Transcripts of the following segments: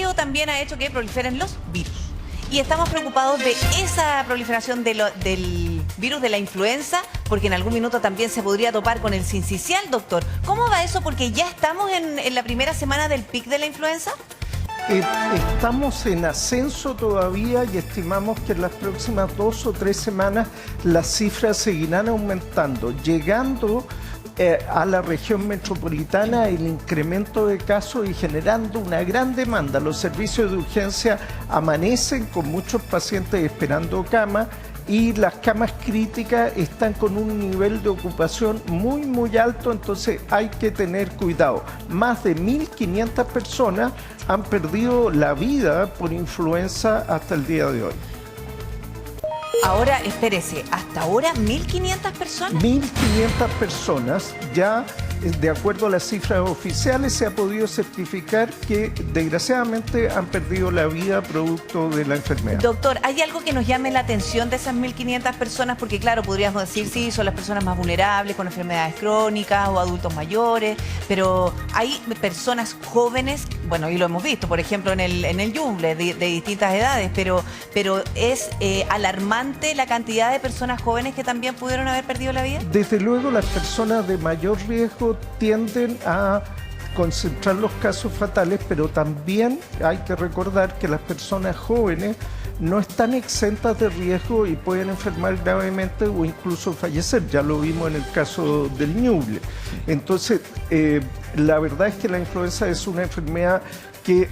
pero también ha hecho que proliferen los virus. Y estamos preocupados de esa proliferación del virus de la influenza, porque en algún minuto también se podría topar con el sincicial, doctor. ¿Cómo va eso? Porque ya estamos en la primera semana del pic de la influenza. Estamos en ascenso todavía y estimamos que en las próximas 2 o 3 semanas las cifras seguirán aumentando, llegando a la región metropolitana el incremento de casos y generando una gran demanda. Los servicios de urgencia amanecen con muchos pacientes esperando cama y las camas críticas están con un nivel de ocupación muy alto, entonces hay que tener cuidado. Más de 1.500 personas han perdido la vida por influenza hasta el día de hoy. Ahora, espérese, ¿hasta ahora 1.500 personas? 1.500 personas ya, de acuerdo a las cifras oficiales, se ha podido certificar que desgraciadamente han perdido la vida producto de la enfermedad. Doctor, ¿hay algo que nos llame la atención de esas 1.500 personas? Porque claro, podríamos decir, sí, son las personas más vulnerables con enfermedades crónicas o adultos mayores, pero hay personas jóvenes, bueno, y lo hemos visto, por ejemplo, en el Ñuble, de distintas edades, pero es alarmante la cantidad de personas jóvenes que también pudieron haber perdido la vida. Desde luego, las personas de mayor riesgo tienden a concentrar los casos fatales, pero también hay que recordar que las personas jóvenes no están exentas de riesgo y pueden enfermar gravemente o incluso fallecer. Ya lo vimos en el caso del Ñuble. Entonces, la verdad es que la influenza es una enfermedad que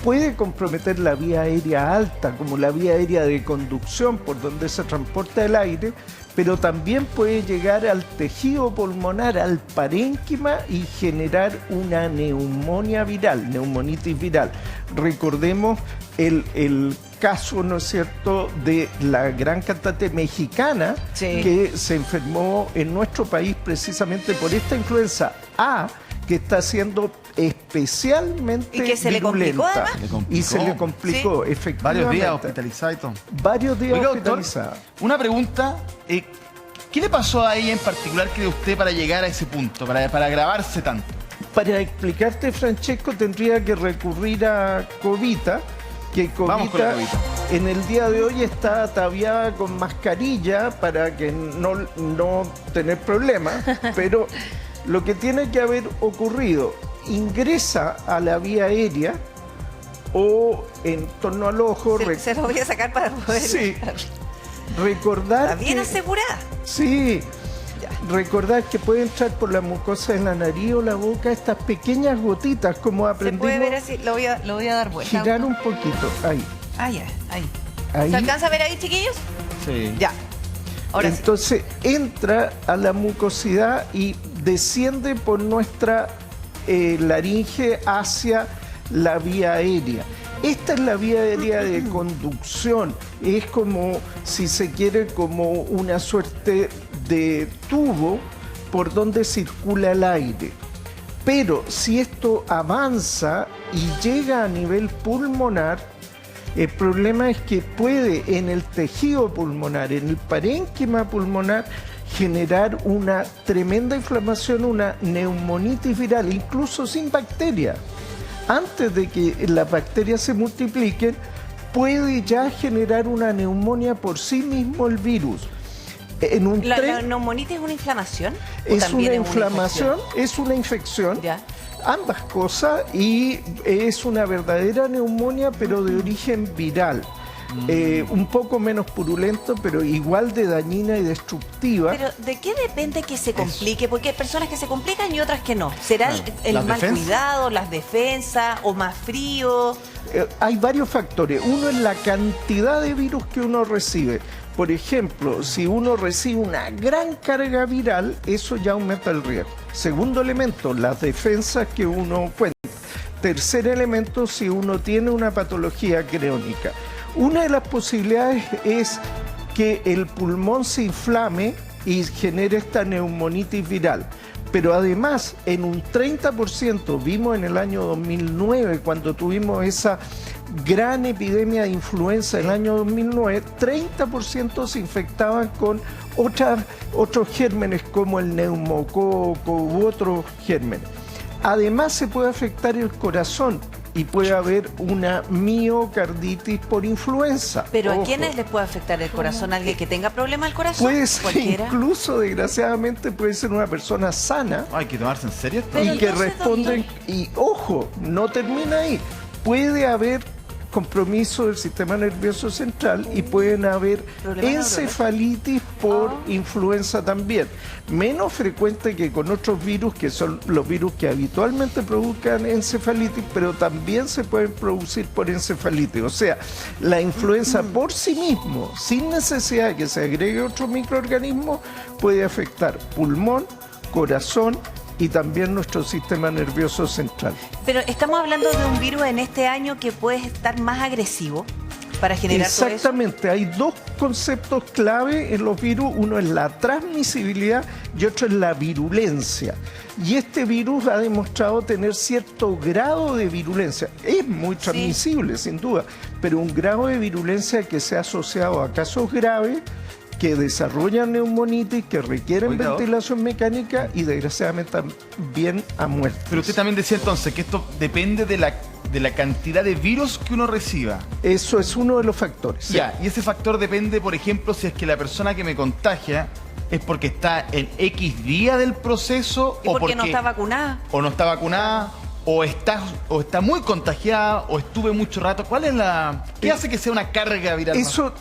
puede comprometer la vía aérea alta, como la vía aérea de conducción por donde se transporta el aire, pero también puede llegar al tejido pulmonar, al parénquima y generar una neumonía viral, neumonitis viral. Recordemos el caso, ¿no es cierto?, de la gran cantante mexicana que se enfermó en nuestro país precisamente por esta influenza A, que está siendo especialmente y que se virulenta. Le complicó, y se le complicó, efectivamente. Varios días hospitalizada y todo. Varios días Oiga, hospitalizada. doctor, una pregunta. ¿Qué le pasó a ella en particular, cree usted, para llegar a ese punto, para agravarse tanto? Para explicarte, Francesco, tendría que recurrir a Covita, que Covita en el día de hoy está ataviada con mascarilla para que no tener problemas, pero lo que tiene que haber ocurrido, ingresa a la vía aérea o en torno al ojo. Se lo voy a sacar para poder... Sí. Recordar ¿Está bien asegurada? Sí. Ya. Recordar que puede entrar por la mucosa de la nariz o la boca estas pequeñas gotitas, como aprendimos. Se puede ver así, lo voy a dar vuelta. Girar un poquito, ahí. Ah, ya, ahí. ¿Se alcanza a ver ahí, chiquillos? Sí. Ya. Ahora entonces entra a la mucosidad y desciende por nuestra laringe hacia la vía aérea. Esta es la vía aérea de conducción, es como, si se quiere, como una suerte de tubo por donde circula el aire. Pero si esto avanza y llega a nivel pulmonar, el problema es que puede en el tejido pulmonar, en el parénquima pulmonar, generar una tremenda inflamación, una neumonitis viral, incluso sin bacteria. Antes de que las bacterias se multipliquen, puede ya generar una neumonía por sí mismo el virus. ¿La neumonitis es una inflamación? Es una inflamación, es una infección. Ya. Ambas cosas, y es una verdadera neumonía, pero de origen viral. Un poco menos purulento, pero igual de dañina y destructiva. Pero ¿de qué depende que se complique? Porque hay personas que se complican y otras que no. ¿Será el mal cuidado, las defensas o más frío? Hay varios factores. Uno es la cantidad de virus que uno recibe. Por ejemplo, si uno recibe una gran carga viral, eso ya aumenta el riesgo. Segundo elemento, las defensas que uno cuenta. Tercer elemento, si uno tiene una patología crónica. Una de las posibilidades es que el pulmón se inflame y genere esta neumonitis viral. Pero además, en un 30%, vimos en el año 2009, cuando tuvimos esa gran epidemia de influenza en el año 2009, 30% se infectaban con otros gérmenes como el neumococo u otros gérmenes. Además, se puede afectar el corazón. y puede haber una miocarditis por influenza. Pero ¿a Ojo. quiénes les puede afectar el corazón? ¿Alguien que tenga problema al corazón? Puede ser, ¿Cualquiera? incluso desgraciadamente puede ser una persona sana Hay que tomarse en serio esto. Pero y que entonces, responden, y ojo, no termina ahí, puede haber compromiso del sistema nervioso central y pueden haber Problemas encefalitis por influenza también. Menos frecuente que con otros virus, que son los virus que habitualmente provocan encefalitis, pero también se pueden producir por encefalitis. O sea, la influenza por sí mismo, sin necesidad de que se agregue otro microorganismo, puede afectar pulmón, corazón y también nuestro sistema nervioso central. Pero estamos hablando de un virus en este año que puede estar más agresivo para generar todo eso. Exactamente, hay dos conceptos clave en los virus, uno es la transmisibilidad y otro es la virulencia. Y este virus ha demostrado tener cierto grado de virulencia. Es muy transmisible, sin duda, pero un grado de virulencia que se ha asociado a casos graves que desarrollan neumonitis, que requieren ventilación mecánica y desgraciadamente también a muerte. Pero usted también decía entonces que esto depende de la cantidad de virus que uno reciba. Eso es uno de los factores. Ya, y ese factor depende, por ejemplo, si es que la persona que me contagia es porque está en X día del proceso ¿Y porque no está vacunada? o no está vacunada, o está muy contagiada, o estuve mucho rato. ¿Cuál es qué hace que sea una carga viral? Eso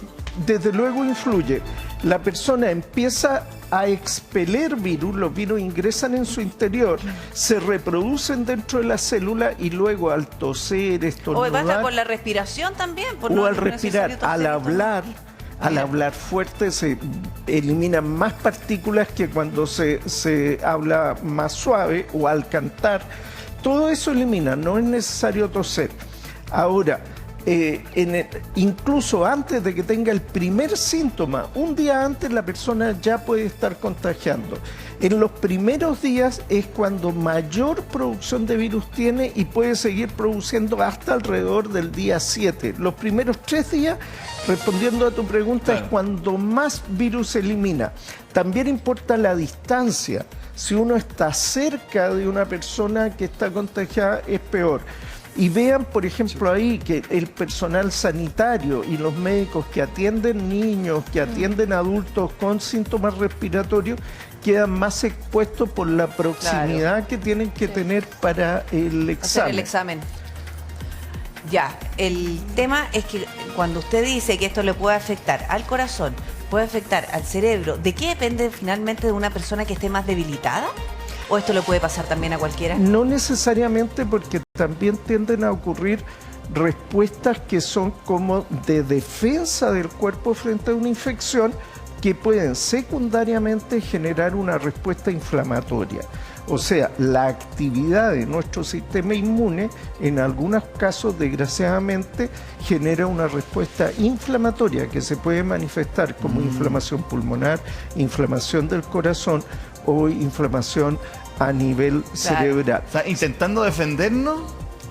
desde luego influye. La persona empieza a expeler virus, los virus ingresan en su interior, se reproducen dentro de la célula y luego al toser, ¿O estornudar, pasa con la respiración también? Pues o no, al no es respirar, necesario al toser, hablar. Al hablar fuerte se eliminan más partículas que cuando se habla más suave, o al cantar. Todo eso elimina, no es necesario toser. Ahora, incluso antes de que tenga el primer síntoma, un día antes la persona ya puede estar contagiando. En los primeros días es cuando mayor producción de virus tiene y puede seguir produciendo hasta alrededor del día 7. Los primeros 3 días, respondiendo a tu pregunta, es cuando más virus se elimina. También importa la distancia. Si uno está cerca de una persona que está contagiada, es peor. Y vean, por ejemplo, ahí que el personal sanitario y los médicos que atienden niños, que atienden adultos con síntomas respiratorios, quedan más expuestos por la proximidad que tienen que tener para el examen. Hacer el examen. Ya, el tema es que cuando usted dice que esto le puede afectar al corazón, puede afectar al cerebro, ¿de qué depende finalmente de una persona que esté más debilitada? ¿O esto le puede pasar también a cualquiera? No necesariamente, porque también tienden a ocurrir respuestas que son como de defensa del cuerpo frente a una infección que pueden secundariamente generar una respuesta inflamatoria. O sea, la actividad de nuestro sistema inmune en algunos casos, desgraciadamente, genera una respuesta inflamatoria que se puede manifestar como inflamación pulmonar, inflamación del corazón o inflamación a nivel cerebral. O sea, intentando defendernos,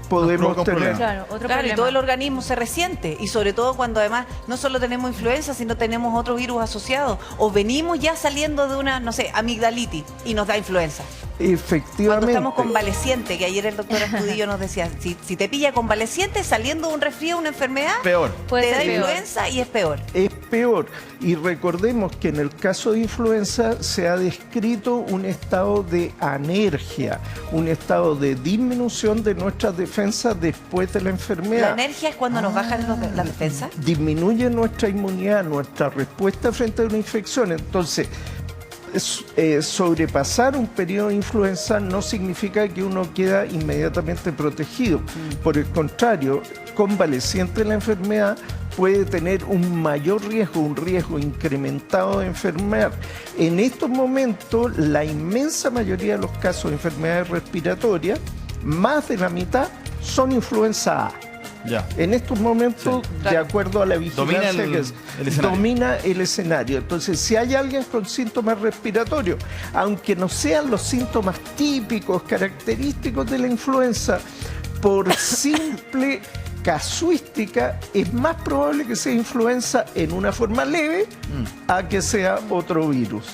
Podemos tener... Claro, otro Claro, y problema. todo el organismo se resiente. Y sobre todo cuando además no solo tenemos influenza, sino tenemos otro virus asociado. O venimos ya saliendo de una, no sé, amigdalitis y nos da influenza. Cuando Efectivamente. estamos convalecientes, que ayer el doctor Astudillo nos decía, si te pilla convaleciente, saliendo de un resfrío, una enfermedad, peor. Puede te ser da peor. influenza y es peor. Es peor. Y recordemos que en el caso de influenza se ha descrito un estado de anergia, un estado de disminución de nuestras defensas después de la La enfermedad. alergia es cuando nos bajan las defensas. Disminuye nuestra inmunidad, nuestra respuesta frente a una infección. Entonces, sobrepasar un periodo de influenza no significa que uno queda inmediatamente protegido. Por el contrario, convaleciente de la enfermedad puede tener un mayor riesgo, un riesgo incrementado de enfermar. En estos momentos, la inmensa mayoría de los casos de enfermedades respiratorias, más de la mitad, son influenza A. Ya. En estos momentos, Sí, de claro. acuerdo a la vigilancia Domina el que escenario. domina el escenario. Entonces, si hay alguien con síntomas respiratorios, aunque no sean los síntomas típicos, característicos de la influenza, por simple casuística, es más probable que sea influenza en una forma leve a que sea otro virus.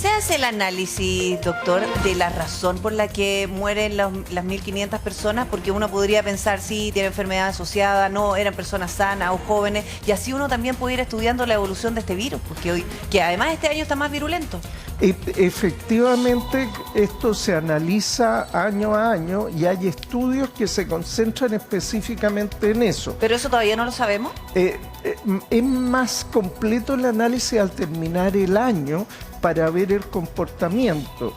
¿Se hace el análisis, doctor, de la razón por la que mueren las 1.500 personas? Porque uno podría pensar, sí, tiene enfermedad asociada, no, eran personas sanas o jóvenes, y así uno también puede ir estudiando la evolución de este virus, porque hoy, que además este año está más virulento. Efectivamente, esto se analiza año a año y hay estudios que se concentran específicamente en eso. ¿Pero eso todavía no lo sabemos? Es más completo el análisis al terminar el año para ver el comportamiento.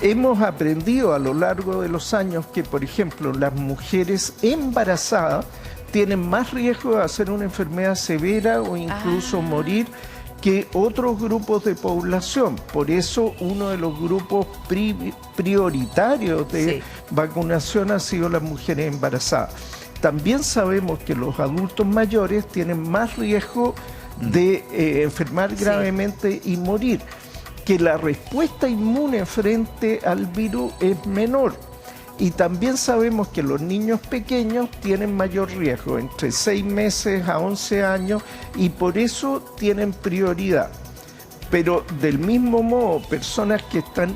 Hemos aprendido a lo largo de los años que, por ejemplo, las mujeres embarazadas tienen más riesgo de hacer una enfermedad severa o incluso morir que otros grupos de población. Por eso uno de los grupos prioritarios de vacunación ha sido las mujeres embarazadas. También sabemos que los adultos mayores tienen más riesgo de enfermar gravemente y morir, que la respuesta inmune frente al virus es menor. Y también sabemos que los niños pequeños tienen mayor riesgo, entre 6 meses a 11 años, y por eso tienen prioridad. Pero del mismo modo, personas que están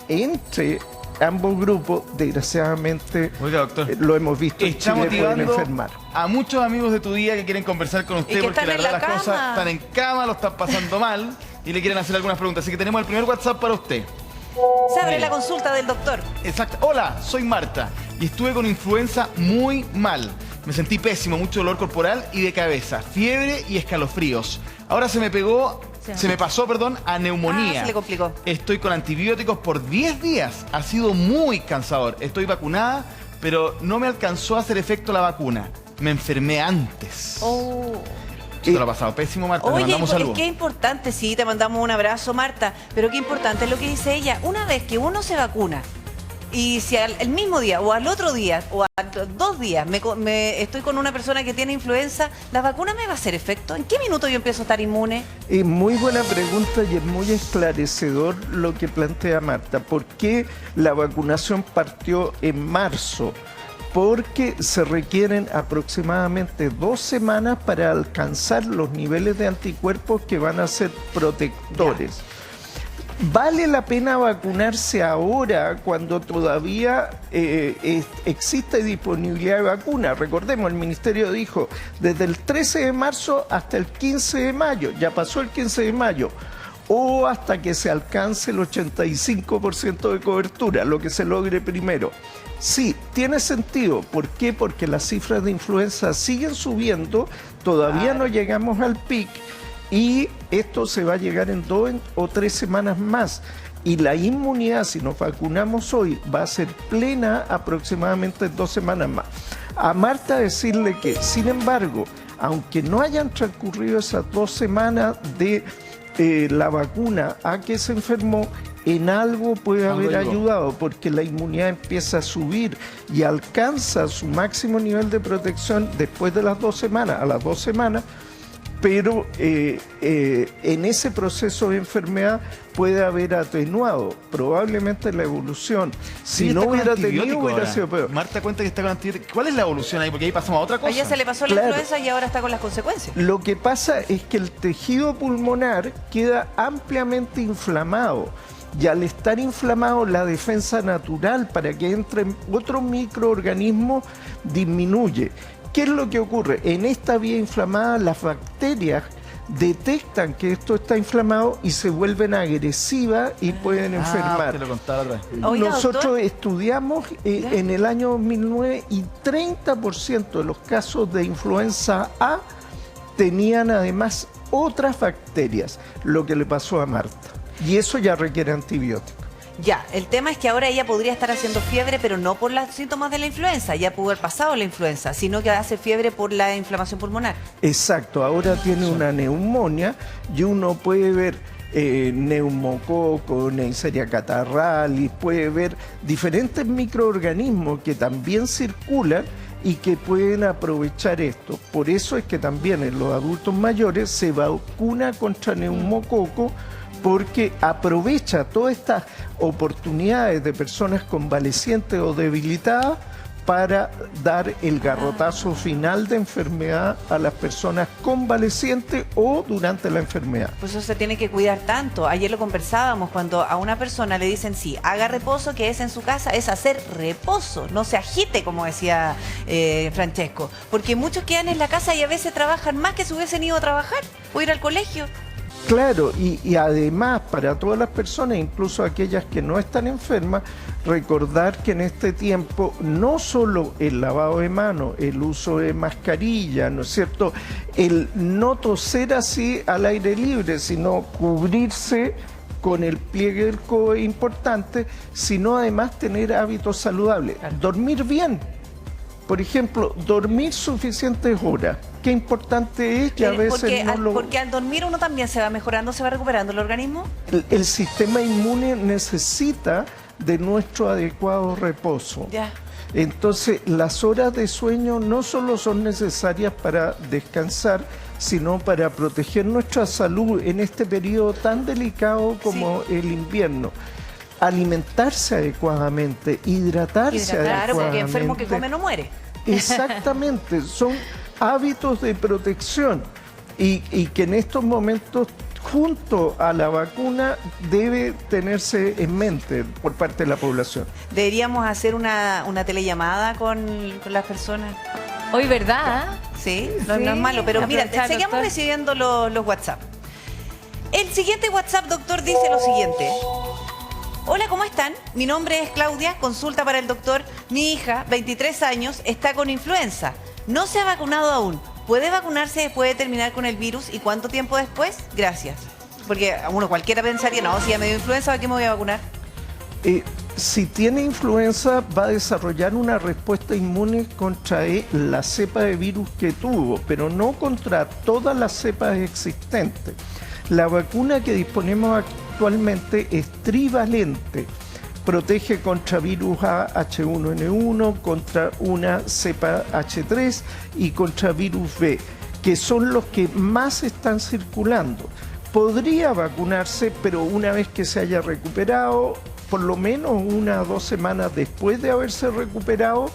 entre ambos grupos, desgraciadamente, oiga, doctor, lo hemos visto en Chile, pueden enfermar. A muchos amigos de tu día que quieren conversar con usted porque la verdad las cosas están en cama, lo están pasando mal y le quieren hacer algunas preguntas. Así que tenemos el primer WhatsApp para usted. Se abre la consulta del doctor. Exacto. Hola, soy Marta y estuve con influenza muy mal. Me sentí pésimo, mucho dolor corporal y de cabeza, fiebre y escalofríos. Ahora se me pasó, a neumonía. Se le complicó. Estoy con antibióticos por 10 días. Ha sido muy cansador. Estoy vacunada, pero no me alcanzó a hacer efecto la vacuna. Me enfermé antes. Te lo ha pasado pésimo, Marta. Oye, te mandamos saludos. Qué importante, sí, te mandamos un abrazo, Marta, pero qué importante es lo que dice ella. Una vez que uno se vacuna, y si el mismo día, o al otro día, o a 2 días, estoy con una persona que tiene influenza, ¿la vacuna me va a hacer efecto? ¿En qué minuto yo empiezo a estar inmune? Muy buena pregunta y es muy esclarecedor lo que plantea Marta. ¿Por qué la vacunación partió en marzo? Porque se requieren aproximadamente 2 semanas para alcanzar los niveles de anticuerpos que van a ser protectores. ¿Vale la pena vacunarse ahora cuando todavía existe disponibilidad de vacuna? Recordemos, el Ministerio dijo desde el 13 de marzo hasta el 15 de mayo, ya pasó el 15 de mayo, o hasta que se alcance el 85% de cobertura, lo que se logre primero. Sí, tiene sentido. ¿Por qué? Porque las cifras de influenza siguen subiendo, todavía no llegamos al pic y esto se va a llegar en 2 o 3 semanas más. Y la inmunidad, si nos vacunamos hoy, va a ser plena aproximadamente 2 semanas más. A Marta decirle que, sin embargo, aunque no hayan transcurrido esas 2 semanas de la vacuna a que se enfermó, en algo puede haber ayudado, porque la inmunidad empieza a subir y alcanza su máximo nivel de protección después de las 2 semanas, a las 2 semanas, pero en ese proceso de enfermedad puede haber atenuado probablemente la evolución. Si no hubiera tenido, hubiera sido peor. Marta cuenta que está con antibióticos. ¿Cuál es la evolución ahí? Porque ahí pasamos a otra cosa. A ella se le pasó la influenza y ahora está con las consecuencias. Lo que pasa es que el tejido pulmonar queda ampliamente inflamado. Y al estar inflamado, la defensa natural para que entren otros microorganismos disminuye. ¿Qué es lo que ocurre? En esta vía inflamada, las bacterias detectan que esto está inflamado y se vuelven agresivas y pueden enfermar. Te lo contaba otra vez. Nosotros estudiamos en el año 2009 y 30% de los casos de influenza A tenían además otras bacterias, lo que le pasó a Marta. Y eso ya requiere antibióticos. Ya, el tema es que ahora ella podría estar haciendo fiebre, pero no por los síntomas de la influenza, ya pudo haber pasado la influenza, sino que hace fiebre por la inflamación pulmonar. Exacto, ahora tiene una neumonía y uno puede ver neumococo, Neisseria catarralis, puede ver diferentes microorganismos que también circulan y que pueden aprovechar esto. Por eso es que también en los adultos mayores se vacuna contra neumococo, porque aprovecha todas estas oportunidades de personas convalecientes o debilitadas para dar el garrotazo final de enfermedad a las personas convalecientes o durante la enfermedad. Pues eso se tiene que cuidar tanto. Ayer lo conversábamos, cuando a una persona le dicen sí, haga reposo, que es en su casa, es hacer reposo, no se agite, como decía Francesco, porque muchos quedan en la casa y a veces trabajan más que si hubiesen ido a trabajar o ir al colegio. Claro, y además para todas las personas, incluso aquellas que no están enfermas, recordar que en este tiempo no solo el lavado de manos, el uso de mascarilla, ¿no es cierto?, el no toser así al aire libre, sino cubrirse con el pliegue del codo es importante, sino además tener hábitos saludables. Claro. Dormir bien, por ejemplo, dormir suficientes horas. Qué importante es que a veces porque al dormir uno también se va mejorando, se va recuperando el organismo. El sistema inmune necesita de nuestro adecuado reposo. Ya. Entonces, las horas de sueño no solo son necesarias para descansar, sino para proteger nuestra salud en este periodo tan delicado como el invierno. Alimentarse adecuadamente, hidratarse Claro, adecuadamente. porque enfermo que come no muere. Exactamente, son hábitos de protección y que en estos momentos, junto a la vacuna, debe tenerse en mente por parte de la población. Deberíamos hacer una telellamada con las personas. Hoy, ¿verdad? Sí, no es malo, pero mira, aprovechar, seguimos doctor. recibiendo los WhatsApp. El siguiente WhatsApp, doctor, dice lo siguiente. Hola, ¿cómo están? Mi nombre es Claudia, consulta para el doctor. Mi hija, 23 años, está con influenza. No se ha vacunado aún. ¿Puede vacunarse después de terminar con el virus? ¿Y cuánto tiempo después? Gracias. Porque uno cualquiera pensaría, no, si ya me dio influenza, ¿a qué me voy a vacunar? Si tiene influenza, va a desarrollar una respuesta inmune contra la cepa de virus que tuvo, pero no contra todas las cepas existentes. La vacuna que disponemos actualmente es trivalente. Protege contra virus A H1N1, contra una cepa H3 y contra virus B, que son los que más están circulando. Podría vacunarse, pero una vez que se haya recuperado, por lo menos 1 o 2 semanas después de haberse recuperado,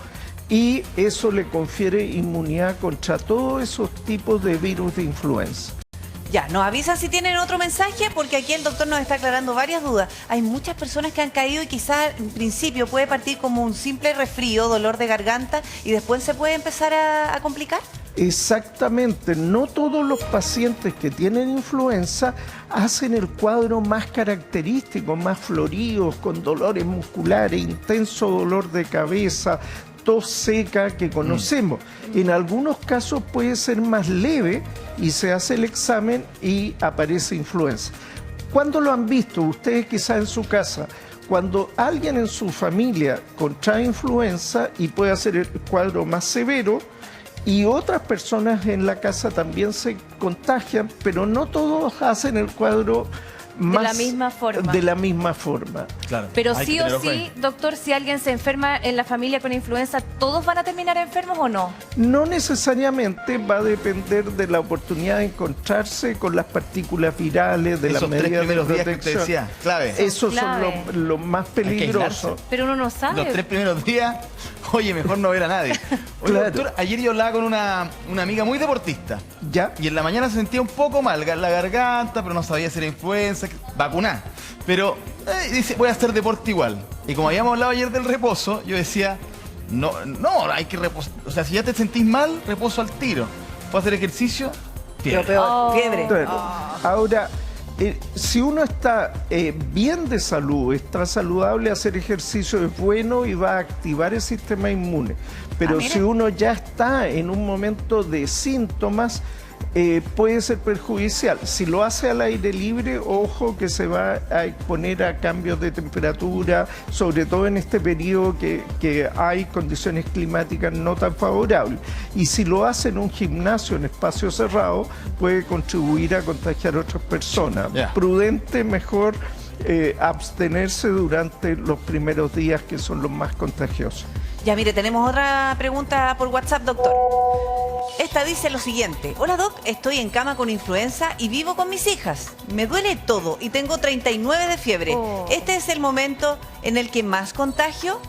y eso le confiere inmunidad contra todos esos tipos de virus de influenza. Ya, nos avisan si tienen otro mensaje, porque aquí el doctor nos está aclarando varias dudas. Hay muchas personas que han caído y quizás en principio puede partir como un simple resfrío, dolor de garganta, y después se puede empezar a complicar. Exactamente, no todos los pacientes que tienen influenza hacen el cuadro más característico, más floridos, con dolores musculares, intenso dolor de cabeza, tos seca que conocemos. En algunos casos puede ser más leve y se hace el examen y aparece influenza. ¿Cuándo lo han visto? Ustedes quizás en su casa. Cuando alguien en su familia contrae influenza y puede hacer el cuadro más severo, y otras personas en la casa también se contagian, pero no todos hacen el cuadro más de la misma forma. De la misma forma. Claro. Pero Hay sí que o tenerlo sí, doctor, si alguien se enferma en la familia con influenza, ¿todos van a terminar enfermos o no? No necesariamente, va a depender de la oportunidad de encontrarse con las partículas virales, de las Esos 3 medidas de primeros días que te protección. decía, clave. Esos clave. son los más que peligrosos. aislarse. Pero uno no sabe. Los 3 primeros días, oye, mejor no ver a nadie. Oye, Claro. doctor, ayer yo hablaba con una amiga muy deportista. ¿Ya? Y en la mañana se sentía un poco mal, la garganta, pero no sabía si era influenza, vacunar. Pero dice, voy a hacer deporte igual. Y como habíamos hablado ayer del reposo, yo decía, no, hay que reposar. O sea, si ya te sentís mal, reposo al tiro. ¿Puedo hacer ejercicio? Pero peor, Oh. fiebre. Claro. Ahora, si uno está bien de salud, está saludable, hacer ejercicio es bueno y va a activar el sistema inmune. Pero mire. si uno ya está en un momento de síntomas, puede ser perjudicial. Si lo hace al aire libre, ojo que se va a exponer a cambios de temperatura, sobre todo en este periodo que hay condiciones climáticas no tan favorables. Y si lo hace en un gimnasio, en espacio cerrado, puede contribuir a contagiar a otras personas. Ya. Prudente, mejor abstenerse durante los primeros días, que son los más contagiosos. Ya, mire, tenemos otra pregunta por WhatsApp, doctor. Esta dice lo siguiente. Hola, doc, estoy en cama con influenza y vivo con mis hijas. Me duele todo y tengo 39 de fiebre. Oh. ¿Este es el momento en el que más contagio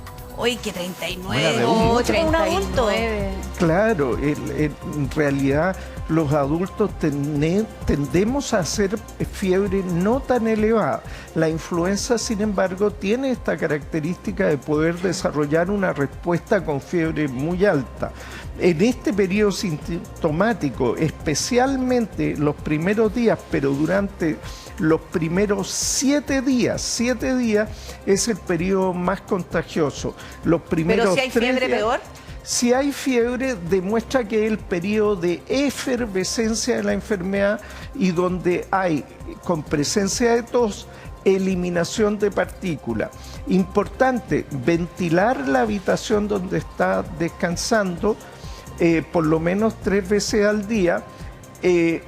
Oye, que 39. Buena pregunta. Mucho para un adulto. 39. Claro, en realidad los adultos tendemos a hacer fiebre no tan elevada. La influenza, sin embargo, tiene esta característica de poder desarrollar una respuesta con fiebre muy alta. En este periodo sintomático, especialmente los primeros días, pero durante los primeros 7 días es el periodo más contagioso. Los primeros Pero si hay 3 fiebre, días, peor. si hay fiebre, demuestra que es el periodo de efervescencia de la enfermedad y donde hay, con presencia de tos, eliminación de partículas. Importante, ventilar la habitación donde está descansando por lo menos 3 veces al día.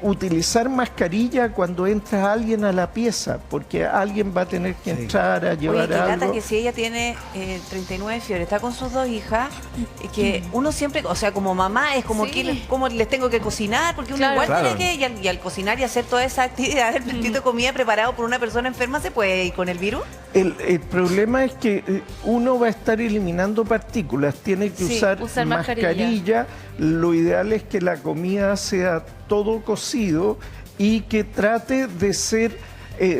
Utilizar mascarilla cuando entra alguien a la pieza, porque alguien va a tener que entrar a llevar Oye, qué lata algo. que si ella tiene 39 de fiebre, está con sus 2 hijas, que uno siempre, o sea, como mamá, es como Sí. que como les tengo que cocinar, porque uno Claro. igual Claro. tiene que, y al cocinar y hacer toda esa actividad, el platito de comida preparado por una persona enferma, ¿se puede ir con el virus? El problema es que uno va a estar eliminando partículas, tiene que Sí, usar mascarilla. mascarilla. Lo ideal es que la comida sea todo cocido y que trate de ser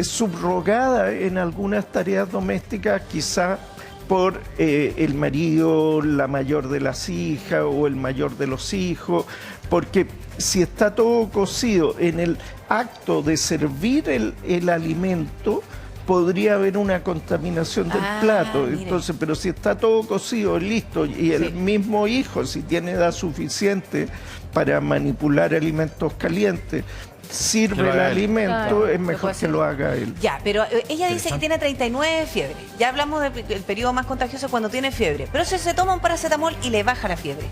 subrogada en algunas tareas domésticas, quizá por el marido, la mayor de las hijas o el mayor de los hijos, porque si está todo cocido en el acto de servir el alimento, podría haber una contaminación del plato. Mire. Entonces, pero si está todo cocido, listo, y el Sí. mismo hijo, si tiene edad suficiente para manipular alimentos calientes, Que sirve lo el haga él. alimento, Claro, es lo mejor puede que hacer. lo haga él. Ya, pero ella dice que tiene 39 de fiebre. Ya hablamos del periodo más contagioso cuando tiene fiebre. Pero si se toma un paracetamol y le baja la fiebre.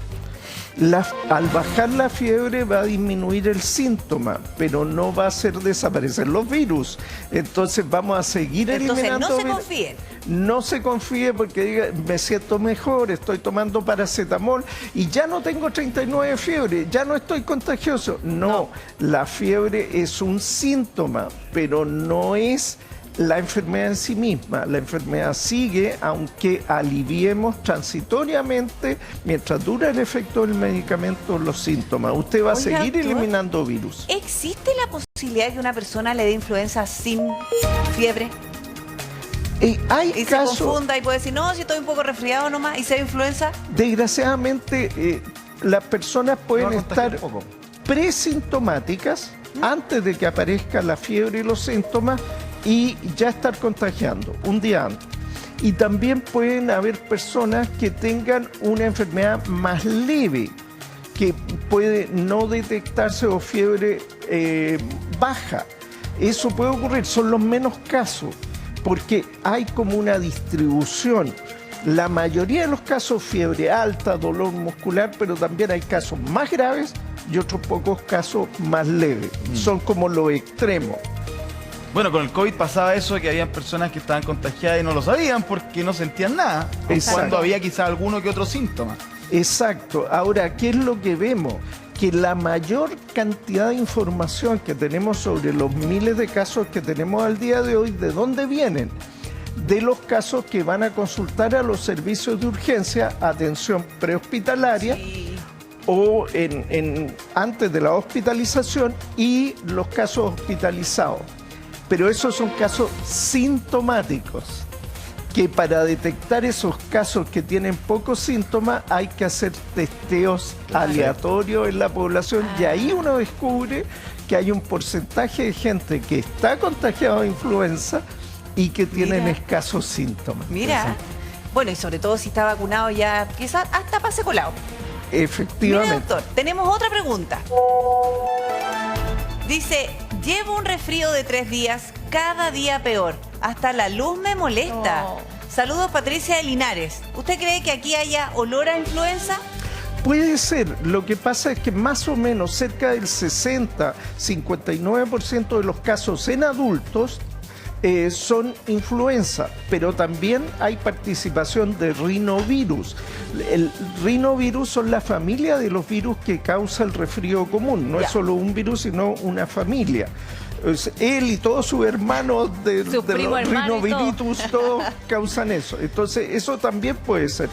Al bajar la fiebre va a disminuir el síntoma, pero no va a hacer desaparecer los virus. Entonces vamos a seguir Entonces eliminando no se virus. confíen. No se confíe porque diga, me siento mejor, estoy tomando paracetamol y ya no tengo 39 de fiebre, ya no estoy contagioso. No, la fiebre es un síntoma, pero no es la enfermedad en sí misma. La enfermedad sigue, aunque aliviemos transitoriamente, mientras dura el efecto del medicamento, los síntomas. Usted va a Oiga, seguir doctor, eliminando virus. ¿Existe la posibilidad de que una persona le dé influenza sin fiebre? Hay Y casos... se confunda y puede decir, no, si estoy un poco resfriado nomás, y se da influenza. Desgraciadamente, las personas pueden Lo va a contagiar estar un poco. presintomáticas antes de que aparezca la fiebre y los síntomas y ya estar contagiando un día antes. Y también pueden haber personas que tengan una enfermedad más leve, que puede no detectarse o fiebre baja. Eso puede ocurrir, son los menos casos, porque hay como una distribución. La mayoría de los casos, fiebre alta, dolor muscular, pero también hay casos más graves y otros pocos casos más leves. Son como los extremos. Bueno, con el COVID pasaba eso de que habían personas que estaban contagiadas y no lo sabían porque no sentían nada. Exacto. Cuando había quizá alguno que otro síntoma. Exacto. Ahora, ¿qué es lo que vemos? Que la mayor cantidad de información que tenemos sobre los miles de casos que tenemos al día de hoy, ¿de dónde vienen? De los casos que van a consultar a los servicios de urgencia, atención prehospitalaria, o antes de la hospitalización y los casos hospitalizados. Pero esos son casos sintomáticos, que para detectar esos casos que tienen pocos síntomas hay que hacer testeos aleatorios en la población y ahí uno descubre que hay un porcentaje de gente que está contagiada de influenza y que tienen Mira. escasos síntomas. Mira. Bueno, y sobre todo si está vacunado ya, quizás hasta pase colado. Mira, Efectivamente. doctor, tenemos otra pregunta. Dice, llevo un resfrío de 3 días, cada día peor. Hasta la luz me molesta. Oh. Saludos, Patricia de Linares. ¿Usted cree que aquí haya olor a influenza? Puede ser, lo que pasa es que más o menos cerca del 60-59% de los casos en adultos son influenza, pero también hay participación de rinovirus. El rinovirus son la familia de los virus que causa el resfrío común, no es solo un virus, sino una familia. Él y todos sus hermanos de los rinoviritus, todos causan eso. Entonces, eso también puede ser.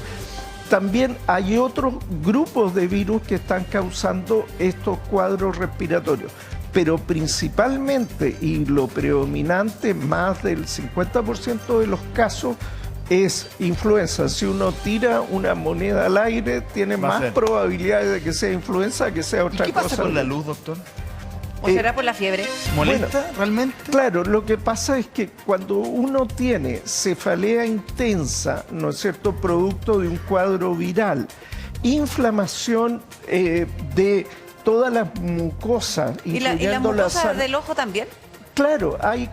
También hay otros grupos de virus que están causando estos cuadros respiratorios, pero principalmente y lo predominante, más del 50% de los casos, es influenza. Si uno tira una moneda al aire, tiene más probabilidades de que sea influenza que sea otra cosa. ¿Y qué pasa con la luz, doctor? ¿O será por la fiebre? ¿Molesta realmente? Claro, lo que pasa es que cuando uno tiene cefalea intensa, ¿no es cierto?, producto de un cuadro viral, inflamación de todas las mucosas, ¿Y la mucosa del ojo también? Claro, hay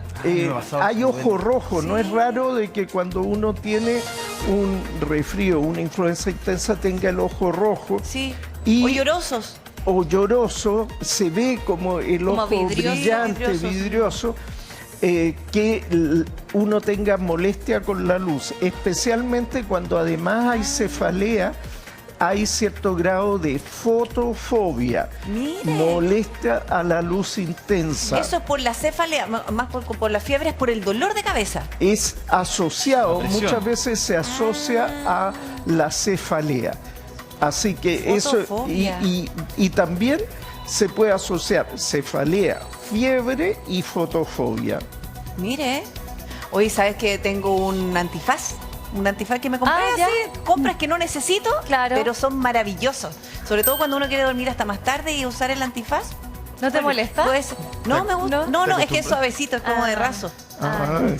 ojo rojo. No es raro de que cuando uno tiene un resfrío, una influenza intensa, tenga el ojo rojo. Sí, y o llorosos. O lloroso, se ve como el ojo brillante, vidrioso, que uno tenga molestia con la luz, especialmente cuando además hay cefalea, hay cierto grado de fotofobia, molestia a la luz intensa. Eso es por la cefalea, más por la fiebre, es por el dolor de cabeza. Es asociado, muchas veces se asocia a la cefalea. Así que eso, y también se puede asociar cefalea, fiebre y fotofobia. Mire, hoy sabes que tengo un antifaz que me compré, compras que no necesito, pero son maravillosos. Sobre todo cuando uno quiere dormir hasta más tarde y usar el antifaz. ¿No te molesta? Pues, no, me gusta. No, es que es suavecito, es como de raso.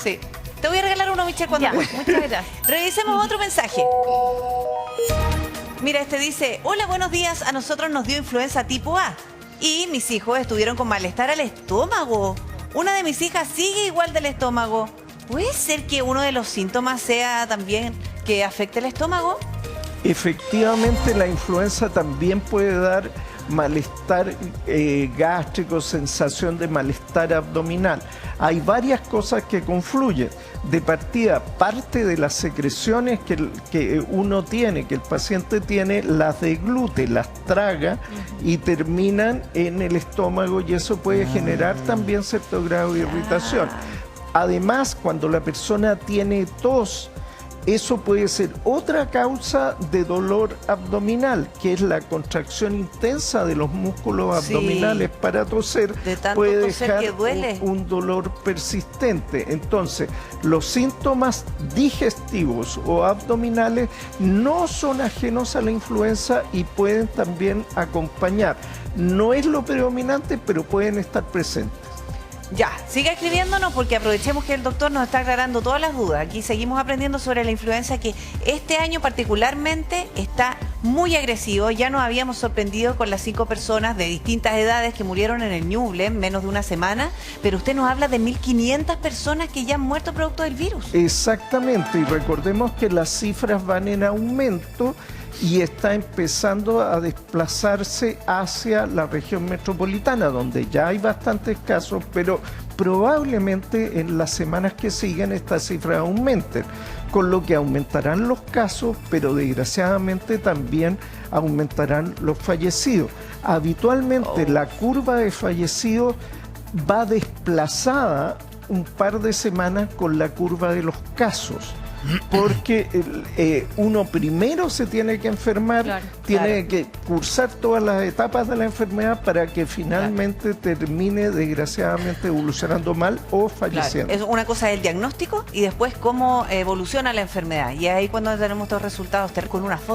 Sí. Te voy a regalar uno, Michelle, cuando muchas gracias. Revisemos otro mensaje. Mira, este dice: hola, buenos días, a nosotros nos dio influenza tipo A y mis hijos estuvieron con malestar al estómago. Una de mis hijas sigue igual del estómago. ¿Puede ser que uno de los síntomas sea también que afecte el estómago? Efectivamente, la influenza también puede dar malestar gástrico, sensación de malestar abdominal. Hay varias cosas que confluyen. De partida, parte de las secreciones que uno tiene, que el paciente tiene, las deglute, las traga y terminan en el estómago, y eso puede generar también cierto grado de irritación. Además, cuando la persona tiene tos, eso puede ser otra causa de dolor abdominal, que es la contracción intensa de los músculos abdominales para toser, puede dejar un dolor persistente. Entonces, los síntomas digestivos o abdominales no son ajenos a la influenza y pueden también acompañar. No es lo predominante, pero pueden estar presentes. Ya, siga escribiéndonos porque aprovechemos que el doctor nos está aclarando todas las dudas. Aquí seguimos aprendiendo sobre la influenza, que este año particularmente está muy agresivo. Ya nos habíamos sorprendido con las 5 personas de distintas edades que murieron en el Ñuble en menos de una semana, pero usted nos habla de 1.500 personas que ya han muerto producto del virus. Exactamente, y recordemos que las cifras van en aumento y está empezando a desplazarse hacia la región metropolitana, donde ya hay bastantes casos, pero probablemente en las semanas que siguen estas cifras aumenten, con lo que aumentarán los casos, pero desgraciadamente también aumentarán los fallecidos. Habitualmente la curva de fallecidos va desplazada un par de semanas con la curva de los casos, porque uno primero se tiene que enfermar, tiene que cursar todas las etapas de la enfermedad para que finalmente termine desgraciadamente evolucionando mal o falleciendo. Es una cosa del diagnóstico y después cómo evoluciona la enfermedad. Y ahí cuando tenemos estos resultados, con una foto.